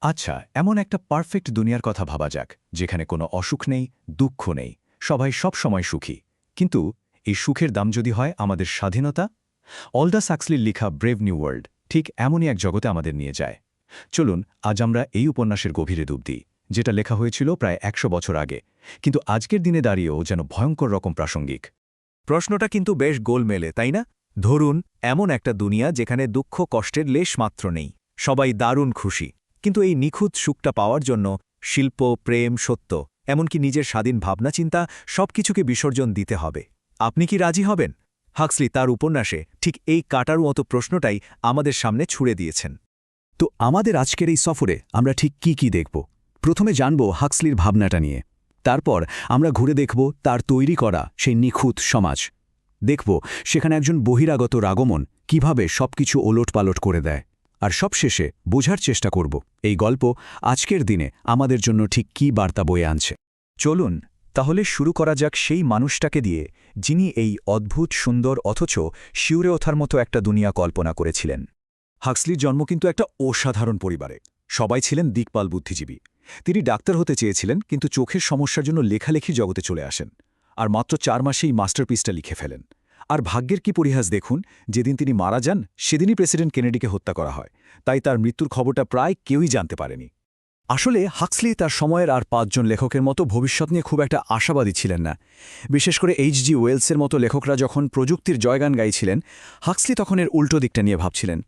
আচ্ছা, এমন একটা পারফেক্ট দুনিয়ার কথা ভাবা যাক, যেখানে কোনো অসুখ নেই, দুঃখ নেই, সবাই সব সময় সুখী। কিন্তু এই সুখের দাম যদি হয় আমাদের স্বাধীনতা। অলডাস হাক্সলির লেখা ব্রেভ নিউ ওয়ার্ল্ড ঠিক এমনই এক জগতে আমাদের নিয়ে যায়। চলুন আজ আমরা এই উপন্যাসের গভীরে ডুব দিই, যেটা লেখা হয়েছিল প্রায় ১০০ বছর আগে, কিন্তু আজকের দিনে দাঁড়িয়েও যেন ভয়ঙ্কর রকম প্রাসঙ্গিক। প্রশ্নটা কিন্তু বেশ গোলমেলে, তাই না? ধরুন এমন একটা দুনিয়া যেখানে দুঃখ কষ্টের লেশ মাত্র নেই, সবাই দারুণ খুশি, কিন্তু এই নিখুঁত সুখটা পাওয়ার জন্য শিল্প, প্রেম, সত্য, এমনকি নিজের স্বাধীন ভাবনাচিন্তা সবকিছুকে বিসর্জন দিতে হবে। আপনি কি রাজি হবেন? হাক্সলি তার উপন্যাসে ঠিক এই কাটার মতো প্রশ্নটাই আমাদের সামনে ছুড়ে দিয়েছেন। তো আমাদের আজকের এই সফরে আমরা ঠিক কি দেখব? প্রথমে জানব হাক্সলির ভাবনাটা নিয়ে। তারপর আমরা ঘুরে দেখব তার তৈরি করা সেই নিখুঁত সমাজ। দেখব সেখানে একজন বহিরাগত আগমন কিভাবে সবকিছু ওলটপালট করে দেয়। আর সবশেষে বোঝার চেষ্টা করব এই গল্প আজকের দিনে আমাদের জন্য ঠিক কী বার্তা বয়ে আনছে। চলুন তাহলে শুরু করা যাক সেই মানুষটাকে দিয়ে, যিনি এই অদ্ভুত সুন্দর অথচ শিউরে ওঠার মতো একটা দুনিয়া কল্পনা করেছিলেন। হাক্সলির জন্ম কিন্তু একটা অসাধারণ পরিবারে। সবাই ছিলেন দিকপাল বুদ্ধিজীবী। তিনি ডাক্তার হতে চেয়েছিলেন, কিন্তু চোখের সমস্যার জন্য লেখালেখি জগতে চলে আসেন। আর মাত্র ৪ মাসেই মাস্টারপিসটা লিখে ফেলেন। আর ভাগ্যের কি পরিহাস দেখুন, যেদিন তিনি মারা যান সেদিনই প্রেসিডেন্ট কেনেডিকে হত্যা করা হয়। তাই তার মৃত্যুর খবরটা প্রায় কেউই জানতে পারেনি। আসলে হাক্সলি তার সময়ের আর ৫ জন লেখকের মতো ভবিষ্যৎ নিয়ে খুব একটা আশাবাদী ছিলেন না। বিশেষ করে এইচ.জি. ওয়েলসের মতো লেখকরা যখন প্রযুক্তির জয়গান গাইছিলেন, হাক্সলি তখন এর উল্টো দিকটা নিয়ে ভাবছিলেন।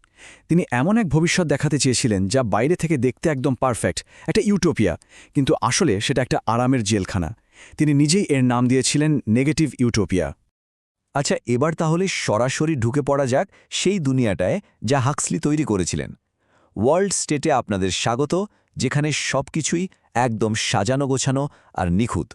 তিনি এমন এক ভবিষ্যৎ দেখাতে চেয়েছিলেন যা বাইরে থেকে দেখতে একদম পারফেক্ট, একটা ইউটোপিয়া, কিন্তু আসলে সেটা একটা আরামের জেলখানা। তিনি নিজেই এর নাম দিয়েছিলেন নেগেটিভ ইউটোপিয়া। আচ্ছা, এবার তাহলে সরাসরি ঢুকে পড়া যাক সেই দুনিয়াটায় যা হাক্সলি তৈরি করেছিলেন। ওয়ার্ল্ড স্টেটে আপনাদের স্বাগত, যেখানে সবকিছুই একদম সাজানো গোছানো আর নিখুঁত।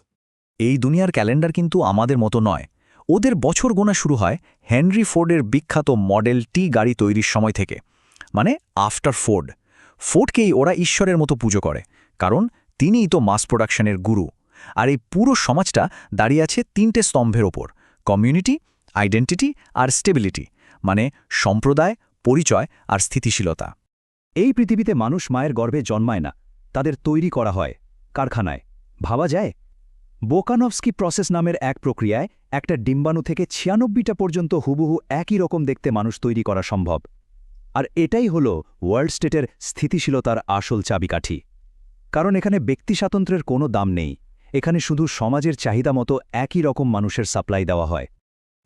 এই দুনিয়ার ক্যালেন্ডার কিন্তু আমাদের মতো নয়। ওদের বছর গোনা শুরু হয় হেনরি ফোর্ডের বিখ্যাত মডেল টি গাড়ি তৈরির সময় থেকে, মানে আফটার ফোর্ড। ফোর্ডকেই ওরা ঈশ্বরের মতো পুজো করে, কারণ তিনিই তো মাস প্রোডাকশনের গুরু। আর এই পুরো সমাজটা দাঁড়িয়ে আছে ৩টে স্তম্ভের ওপর: কমিউনিটি, আইডেন্টিটি আর স্টেবিলিটি, মানে সম্প্রদায়, পরিচয় আর স্থিতিশীলতা। এই পৃথিবীতে মানুষ মায়ের গর্ভে জন্মায় না, তাদের তৈরি করা হয় কারখানায়। ভাবা যায়? বোকানভস্কি প্রসেস নামের এক প্রক্রিয়ায় একটা ডিম্বাণু থেকে ৯৬টা পর্যন্ত হুবহু একই রকম দেখতে মানুষ তৈরি করা সম্ভব। আর এটাই হলো ওয়ার্ল্ড স্টেটের স্থিতিশীলতার আসল চাবিকাঠি। কারণ এখানে ব্যক্তি স্বাতন্ত্র্যের কোনো দাম নেই। এখানে শুধু সমাজের চাহিদা মতো একই রকম মানুষের সাপ্লাই দেওয়া হয়।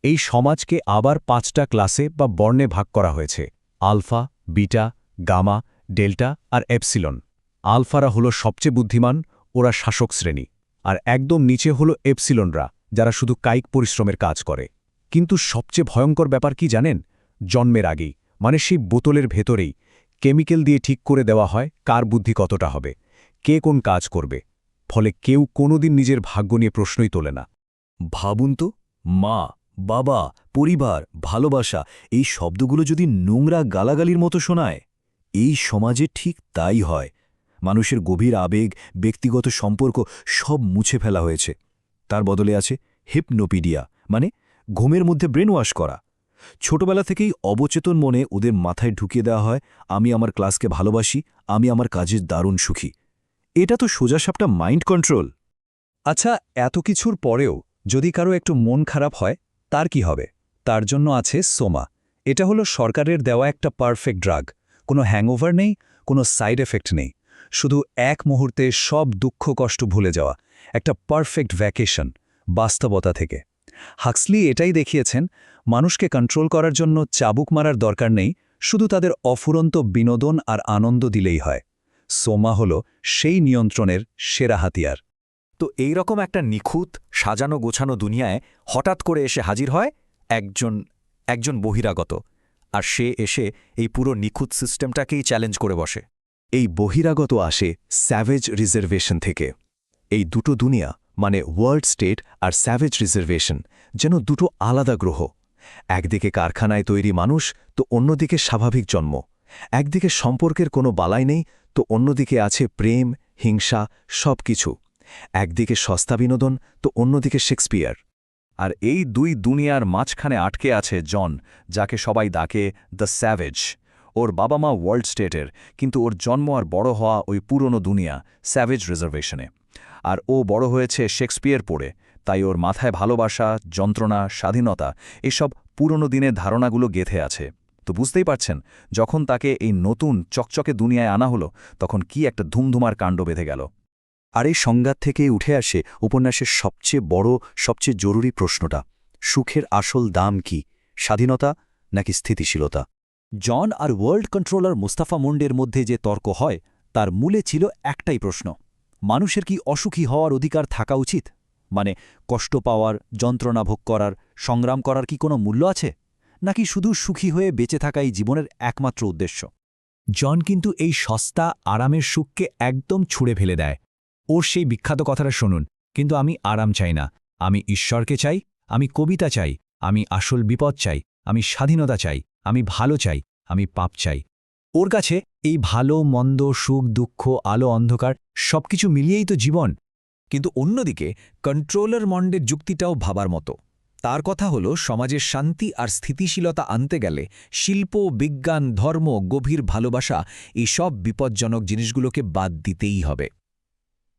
এই সমাজকে আবার ৫টা ক্লাসে বা বর্ণে ভাগ করা হয়েছে: আলফা, বিটা, গামা, ডেল্টা আর এপসিলন। আলফারা হলো সবচেয়ে বুদ্ধিমান, ওরা শাসক শ্রেণী। আর একদম নিচে হলো এপসিলনরা, যারা শুধু কায়িক পরিশ্রমের কাজ করে। কিন্তু সবচেয়ে ভয়ঙ্কর ব্যাপার কি জানেন? জন্মের আগেই, মানে সেই বোতলের ভেতরেই কেমিক্যাল দিয়ে ঠিক করে দেওয়া হয় কার বুদ্ধি কতটা হবে, কে কোন কাজ করবে। ফলে কেউ কোনোদিন নিজের ভাগ্য নিয়ে প্রশ্নই তোলে না। ভাবুন তো, মা, বাবা, পরিবার, ভালোবাসা, এই শব্দগুলো যদি নোংরা গালাগালির মতো শোনায়। এই সমাজে ঠিক তাই হয়। মানুষের গভীর আবেগ, ব্যক্তিগত সম্পর্ক সব মুছে ফেলা হয়েছে। তার বদলে আছে হিপনোপিডিয়া, মানে ঘুমের মধ্যে ব্রেন ওয়াশ করা। ছোটবেলা থেকেই অবচেতন মনে ওদের মাথায় ঢুকিয়ে দেওয়া হয়, আমি আমার ক্লাসকে ভালোবাসি, আমি আমার কাজের দারুণ সুখী। এটা তো সোজাসাপটা মাইন্ড কন্ট্রোল। আচ্ছা, এত কিছুর পরেও যদি কারো একটু মন খারাপ হয়, তার কি হবে? তার জন্য আছে সোমা। এটা হলো সরকারের দেওয়া একটা পারফেক্ট ড্রাগ। কোনো হ্যাংওভার নেই, কোনো সাইড এফেক্ট নেই, শুধু এক মুহূর্তে সব দুঃখ কষ্ট ভুলে যাওয়া, একটা পারফেক্ট ভ্যাকেশন বাস্তবতা থেকে। হাক্সলি এটাই দেখিয়েছেন, মানুষকে কন্ট্রোল করার জন্য চাবুক মারার দরকার নেই, শুধু তাদের অফুরন্ত বিনোদন আর আনন্দ দিলেই হয়। সোমা হলো সেই নিয়ন্ত্রণের সেরা হাতিয়ার। তো এই রকম একটা নিখুঁত সাজানো গোছানো দুনিয়ায় হঠাৎ করে এসে হাজির হয় একজন বহিরাগত, আর সে এসে এই পুরো নিখুঁত সিস্টেমটাকেই চ্যালেঞ্জ করে বসে। এই বহিরাগত আসে স্যাভেজ রিজার্ভেশন থেকে। এই দুটো দুনিয়া, মানে ওয়ার্ল্ড স্টেট আর স্যাভেজ রিজার্ভেশন, যেন দুটো আলাদা গ্রহ। একদিকে কারখানায় তৈরি মানুষ, তো অন্যদিকে স্বাভাবিক জন্ম। একদিকে সম্পর্কের কোনো বালাই নেই, তো অন্যদিকে আছে প্রেম, হিংসা, সব কিছু। একদিকে সস্তা বিনোদন, তো অন্যদিকে শেক্সপিয়ার। আর এই দুই দুনিয়ার মাঝখানে আটকে আছে জন, যাকে সবাই ডাকে দ্য স্যাভেজ। ওর বাবা মা ওয়ার্ল্ড স্টেটের, কিন্তু ওর জন্ম আর বড় হওয়া ওই পুরনো দুনিয়া, স্যাভেজ রিজার্ভেশনে। আর ও বড় হয়েছে শেক্সপিয়ার পড়ে, তাই ওর মাথায় ভালোবাসা, যন্ত্রণা, স্বাধীনতা এসব পুরনো দিনের ধারণাগুলো গেঁথে আছে। তো বুঝতেই পারছেন, যখন তাকে এই নতুন চকচকে দুনিয়ায় আনা হলো, তখন কি একটা ধুমধুমার কাণ্ড বেঁধে গেল। আর এই সংঘাত থেকেই উঠে আসে উপন্যাসের সবচেয়ে বড়, সবচেয়ে জরুরি প্রশ্নটা: সুখের আসল দাম কি, স্বাধীনতা নাকি স্থিতিশীলতা? জন আর ওয়ার্ল্ড কন্ট্রোলার মুস্তাফা মুন্ডের মধ্যে যে তর্ক হয়, তার মূলে ছিল একটাই প্রশ্ন: মানুষের কি অসুখী হওয়ার অধিকার থাকা উচিত? মানে কষ্ট পাওয়ার, যন্ত্রণা ভোগ করার, সংগ্রাম করার কি কোনো মূল্য আছে, নাকি শুধু সুখী হয়ে বেঁচে থাকাই জীবনের একমাত্র উদ্দেশ্য? জন কিন্তু এই সস্তা আরামের সুখকে একদম ছুঁড়ে ফেলে দেয়। ওর সেই বিখ্যাত কথাটা শুনুন: কিন্তু আমি আরাম চাই না, আমি ঈশ্বরকে চাই, আমি কবিতা চাই, আমি আসল বিপদ চাই, আমি স্বাধীনতা চাই, আমি ভালো চাই, আমি পাপ চাই। ওর কাছে এই ভালো মন্দ, সুখ দুঃখ, আলো অন্ধকার সবকিছু মিলিয়েই তো জীবন। কিন্তু অন্যদিকে কন্ট্রোলার মন্ডের যুক্তিটাও ভাবার মতো। তার কথা হলো, সমাজের শান্তি আর স্থিতিশীলতা আনতে গেলে শিল্প, বিজ্ঞান, ধর্ম, গভীর ভালোবাসা এইসব বিপজ্জনক জিনিসগুলোকে বাদ দিতেই হবে।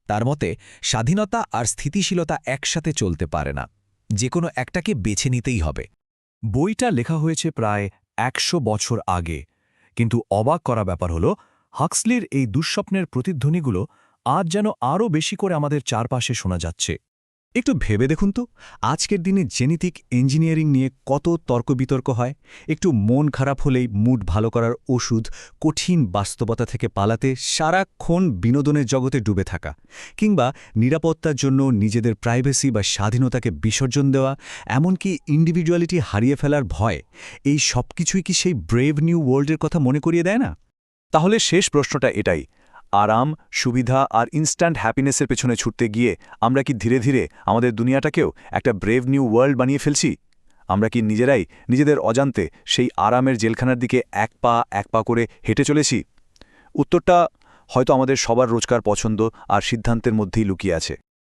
তার মতে স্বাধীনতা আর স্থিতিশীলতা একসাথে চলতে পারে না, যে কোনো একটাকে বেছে নিতেই হবে। বইটা লেখা হয়েছে প্রায় ১০০ বছর আগে, কিন্তু অবাক করা ব্যাপার হল, হাক্সলির এই দুঃস্বপ্নের প্রতিধ্বনিগুলো আজ যেন আরও বেশি করে আমাদের চারপাশে শোনা যাচ্ছে। একটু ভেবে দেখুন তো, আজকের দিনে জেনেটিক ইঞ্জিনিয়ারিং নিয়ে কত তর্ক-বিতর্ক হয়। একটু মন খারাপ হলেই মুড ভালো করার ওষুধ, কঠিন বাস্তবতা থেকে পালাতে সারাক্ষণ বিনোদনের জগতে ডুবে থাকা, কিংবা নিরাপত্তার জন্য নিজেদের প্রাইভেসি বা স্বাধীনতাকে বিসর্জন দেওয়া, এমনকি ইন্ডিভিজুয়ালিটি হারিয়ে ফেলার ভয়, এই সব কিছুই কি সেই ব্রেভ নিউ ওয়ার্ল্ডের কথা মনে করিয়ে দেয় না? তাহলে শেষ প্রশ্নটা এটাই: আরাম, সুবিধা আর ইনস্ট্যান্ট হ্যাপিনেসের পেছনে ছুটতে গিয়ে আমরা কি ধীরে ধীরে আমাদের দুনিয়াটাকেও একটা ব্রেভ নিউ ওয়ার্ল্ড বানিয়ে ফেলছি? আমরা কি নিজেরাই নিজেদের অজান্তে সেই আরামের জেলখানার দিকে এক পা করে হেঁটে চলেছি? উত্তরটা হয়তো আমাদের সবার রোজকার পছন্দ আর সিদ্ধান্তের মধ্যেই লুকিয়ে আছে।